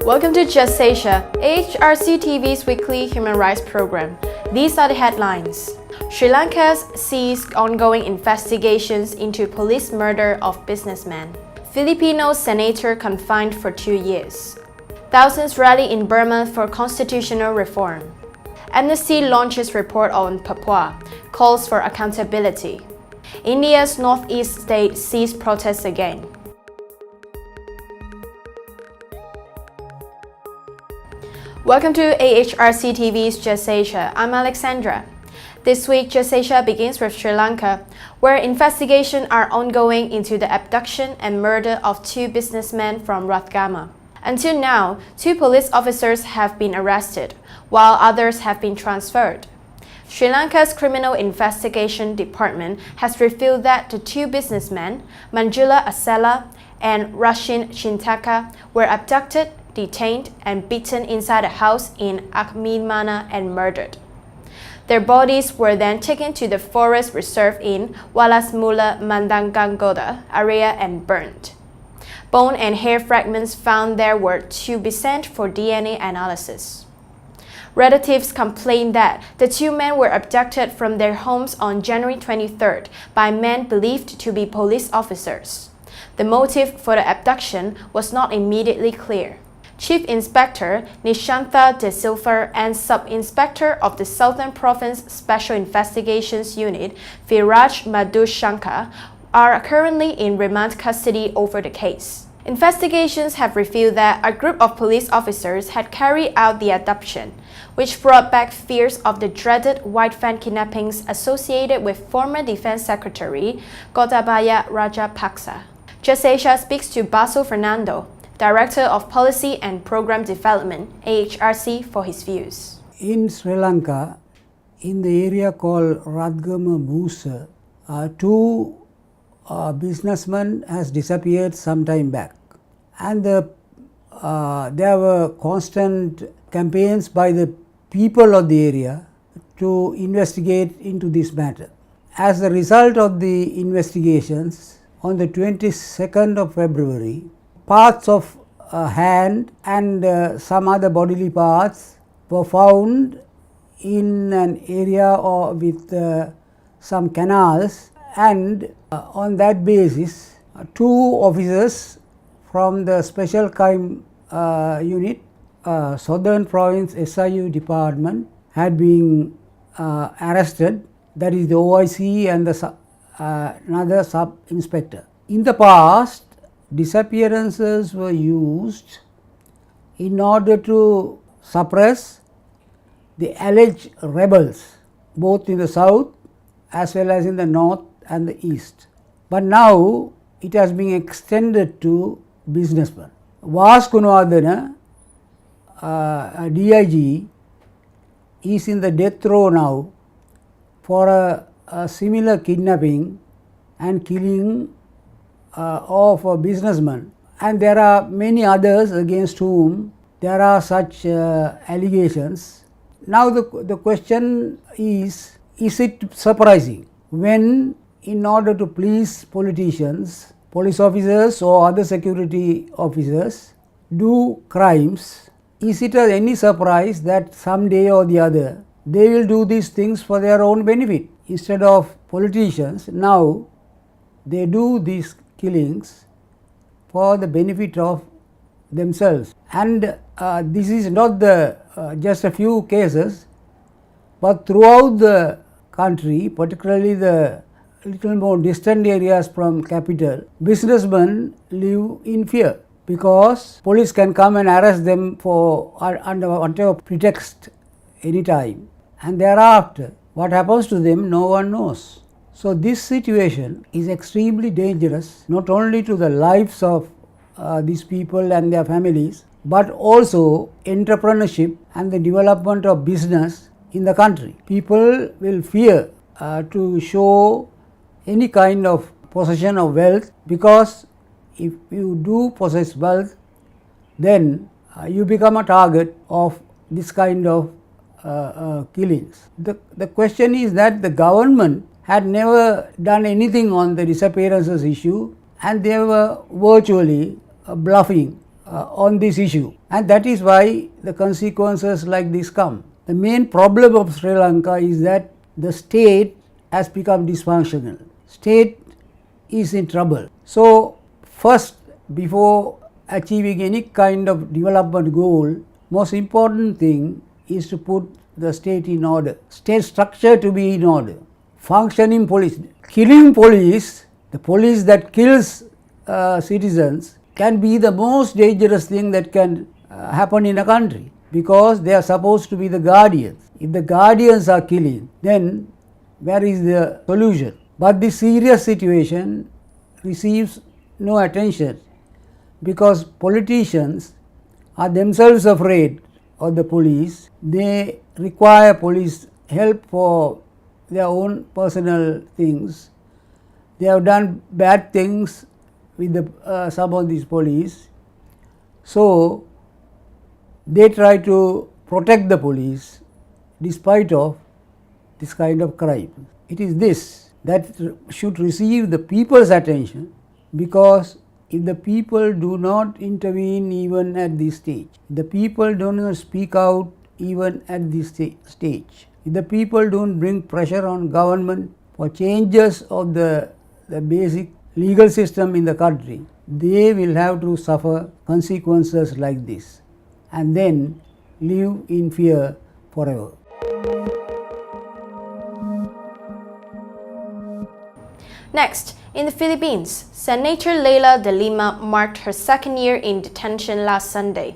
Welcome to Just Asia, AHRC TV's weekly human rights program. These are the headlines. Sri Lanka sees ongoing investigations into police murder of businessmen. Filipino senator confined for 2 years. Thousands rally in Burma for constitutional reform. Amnesty launches report on Papua, calls for accountability. India's northeast state sees protests again. Welcome to AHRC TV's Just Asia. I'm Alexandra. This week, Just Asia begins with Sri Lanka, where investigations are ongoing into the abduction and murder of 2 businessmen from Rathgama. Until now, 2 police officers have been arrested, while others have been transferred. Sri Lanka's Criminal Investigation Department has revealed that the 2 businessmen, Manjula Asela and Rashin Chinthaka, were abducted, detained, and beaten inside a house in Akmimana and murdered. Their bodies were then taken to the forest reserve in Walasmula Mandangangoda area and burned. Bone and hair fragments found there were to be sent for DNA analysis. Relatives complained that the 2 men were abducted from their homes on January 23rd by men believed to be police officers. The motive for the abduction was not immediately clear. Chief Inspector Nishantha De Silva and Sub-Inspector of the Southern Province Special Investigations Unit Viraj Madhushankar are currently in remand custody over the case. Investigations have revealed that a group of police officers had carried out the abduction, which brought back fears of the dreaded white van kidnappings associated with former Defense Secretary Gotabaya Rajapaksa. Just Asia speaks to Basil Fernando, Director of Policy and Program Development, AHRC, for his views. In Sri Lanka, in the area called Rathgama, 2 businessmen has disappeared some time back. And there were constant campaigns by the people of the area to investigate into this matter. As a result of the investigations, on the 22nd of February, parts of a hand and some other bodily parts were found in an area with some canals, and on that basis 2 officers from the Special Crime Unit, Southern Province SIU Department had been arrested, that is the OIC and the another sub-inspector. In the past, disappearances were used in order to suppress the alleged rebels, both in the south as well as in the north and the east. But now it has been extended to businessmen. Vas Kunwadana, DIG, is in the death row now for a similar kidnapping and killing of a businessman, and there are many others against whom there are such allegations. Now the question is it surprising when, in order to please politicians, police officers or other security officers do crimes, is it any surprise that someday or the other they will do these things for their own benefit? Instead of politicians, now they do these killings for the benefit of themselves. And this is not just a few cases, but throughout the country, particularly the little more distant areas from capital, businessmen live in fear because police can come and arrest them for under whatever pretext anytime, and thereafter what happens to them no one knows. So this situation is extremely dangerous, not only to the lives of these people and their families, but also entrepreneurship and the development of business in the country. People will fear to show any kind of possession of wealth, because if you do possess wealth, then you become a target of this kind of killings. The question is that the government had never done anything on the disappearances issue, and they were virtually bluffing on this issue, and that is why the consequences like this come. The main problem of Sri Lanka is that the state has become dysfunctional. State is in trouble. So first, before achieving any kind of development goal, most important thing is to put the state in order, state structure to be in order, functioning police. Killing police, the police that kills citizens, can be the most dangerous thing that can happen in a country, because they are supposed to be the guardians. If the guardians are killing, then where is the solution? But this serious situation receives no attention, because politicians are themselves afraid of the police. They require police help for their own personal things. They have done bad things with some of these police. So they try to protect the police despite of this kind of crime. It is this that should receive the people's attention, because if the people do not intervene even at this stage, the people do not speak out even at this stage, if the people don't bring pressure on government for changes of the basic legal system in the country, they will have to suffer consequences like this and then live in fear forever. Next, in the Philippines, Senator Leila de Lima marked her second year in detention last Sunday.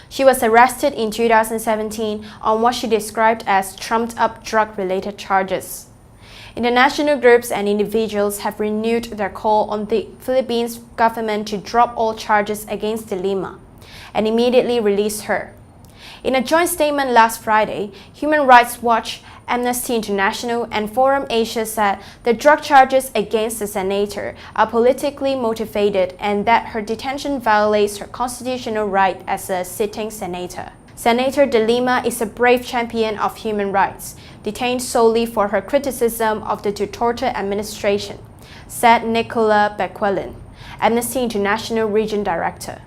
She was arrested in 2017 on what she described as trumped-up drug-related charges. International groups and individuals have renewed their call on the Philippines government to drop all charges against de Lima and immediately release her. In a joint statement last Friday, Human Rights Watch, Amnesty International, and Forum Asia said the drug charges against the senator are politically motivated and that her detention violates her constitutional right as a sitting senator. Senator de Lima is a brave champion of human rights, detained solely for her criticism of the Duterte administration, said Nicola Bequelin, Amnesty International Region Director.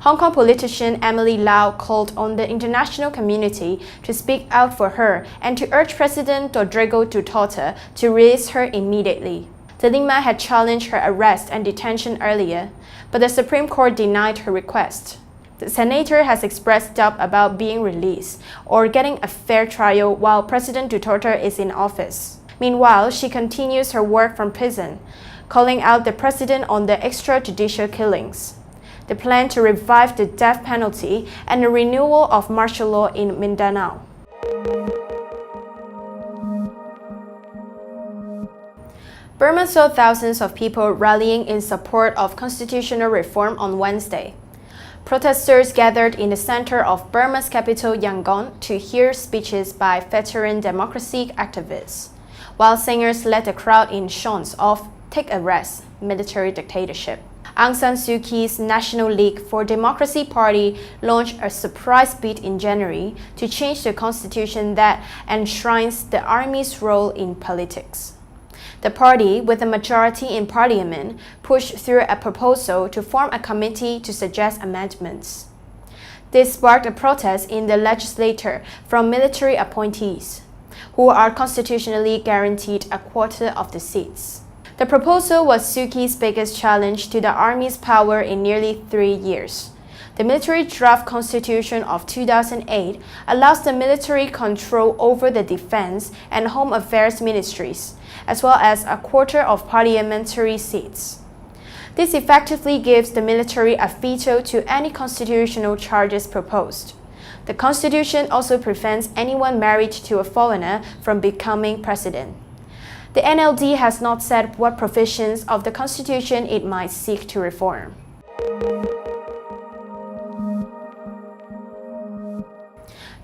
Hong Kong politician Emily Lau called on the international community to speak out for her and to urge President Rodrigo Duterte to release her immediately. De Lima had challenged her arrest and detention earlier, but the Supreme Court denied her request. The senator has expressed doubt about being released or getting a fair trial while President Duterte is in office. Meanwhile, she continues her work from prison, calling out the president on the extra-judicial killings, the plan to revive the death penalty, and the renewal of martial law in Mindanao. Burma saw thousands of people rallying in support of constitutional reform on Wednesday. Protesters gathered in the center of Burma's capital Yangon to hear speeches by veteran democracy activists, while singers led the crowd in chants of "Take a Rest, Military Dictatorship." Aung San Suu Kyi's National League for Democracy Party launched a surprise bid in January to change the constitution that enshrines the army's role in politics. The party, with a majority in parliament, pushed through a proposal to form a committee to suggest amendments. This sparked a protest in the legislature from military appointees, who are constitutionally guaranteed a quarter of the seats. The proposal was Suu Kyi's biggest challenge to the army's power in nearly 3 years. The military draft constitution of 2008 allows the military control over the defense and home affairs ministries, as well as a quarter of parliamentary seats. This effectively gives the military a veto to any constitutional charges proposed. The constitution also prevents anyone married to a foreigner from becoming president. The NLD has not said what provisions of the constitution it might seek to reform.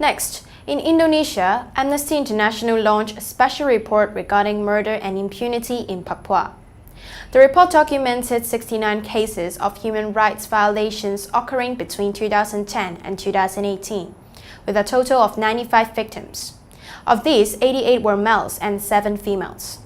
Next, in Indonesia, Amnesty International launched a special report regarding murder and impunity in Papua. The report documented 69 cases of human rights violations occurring between 2010 and 2018, with a total of 95 victims. Of these, 88 were males and 7 females.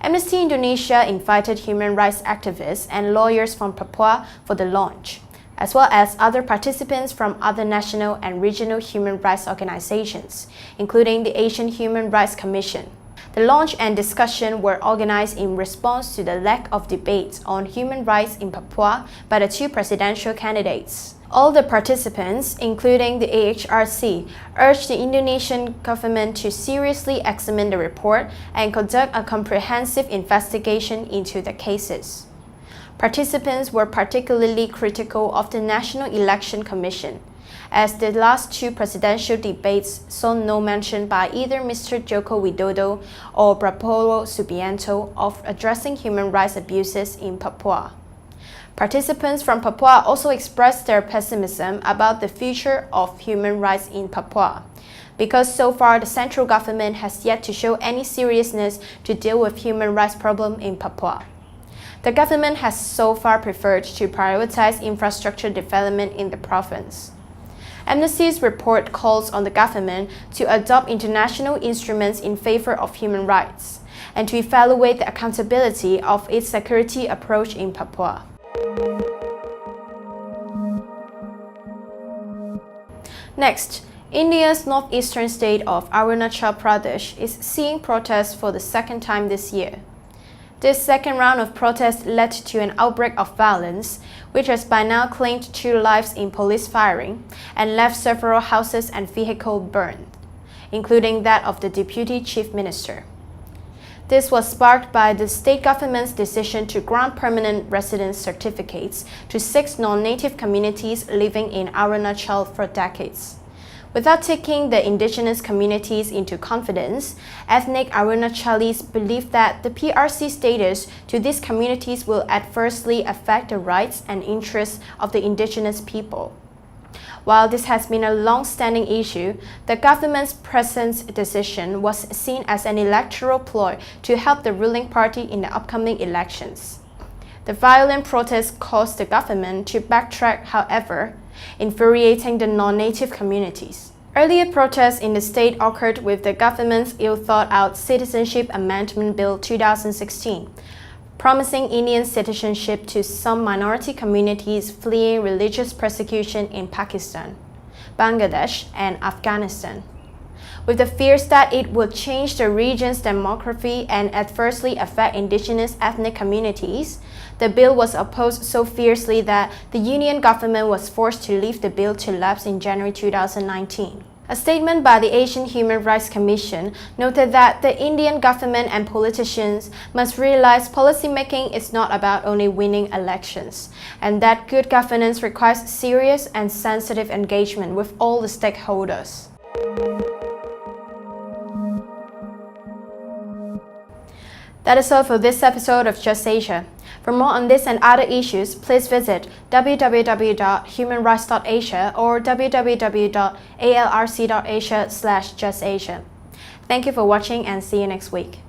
Amnesty Indonesia invited human rights activists and lawyers from Papua for the launch. as well as other participants from other national and regional human rights organizations, including the Asian Human Rights Commission. The launch and discussion were organized in response to the lack of debate on human rights in Papua by the two presidential candidates. All the participants, including the AHRC, urged the Indonesian government to seriously examine the report and conduct a comprehensive investigation into the cases. Participants were particularly critical of the National Election Commission, as the last two presidential debates saw no mention by either Mr. Joko Widodo or Prabowo Subianto of addressing human rights abuses in Papua. Participants from Papua also expressed their pessimism about the future of human rights in Papua, because so far the central government has yet to show any seriousness to deal with human rights problem in Papua. The government has so far preferred to prioritize infrastructure development in the province. Amnesty's report calls on the government to adopt international instruments in favor of human rights and to evaluate the accountability of its security approach in Papua. Next, India's northeastern state of Arunachal Pradesh is seeing protests for the second time this year. This second round of protests led to an outbreak of violence, which has by now claimed 2 lives in police firing and left several houses and vehicles burned, including that of the Deputy Chief Minister. This was sparked by the state government's decision to grant permanent residence certificates to 6 non-native communities living in Arunachal for decades. Without taking the indigenous communities into confidence, ethnic Arunachalis believe that the PRC status to these communities will adversely affect the rights and interests of the indigenous people. While this has been a long-standing issue, the government's present decision was seen as an electoral ploy to help the ruling party in the upcoming elections. The violent protests caused the government to backtrack, however, infuriating the non-native communities. Earlier protests in the state occurred with the government's ill-thought-out Citizenship Amendment Bill 2016, promising Indian citizenship to some minority communities fleeing religious persecution in Pakistan, Bangladesh, and Afghanistan. With the fears that it would change the region's demography and adversely affect indigenous ethnic communities, the bill was opposed so fiercely that the Union government was forced to leave the bill to lapse in January 2019. A statement by the Asian Human Rights Commission noted that the Indian government and politicians must realize policymaking is not about only winning elections, and that good governance requires serious and sensitive engagement with all the stakeholders. That is all for this episode of Just Asia. For more on this and other issues, please visit www.humanrights.asia or www.alrc.asia/justasia. Thank you for watching and see you next week.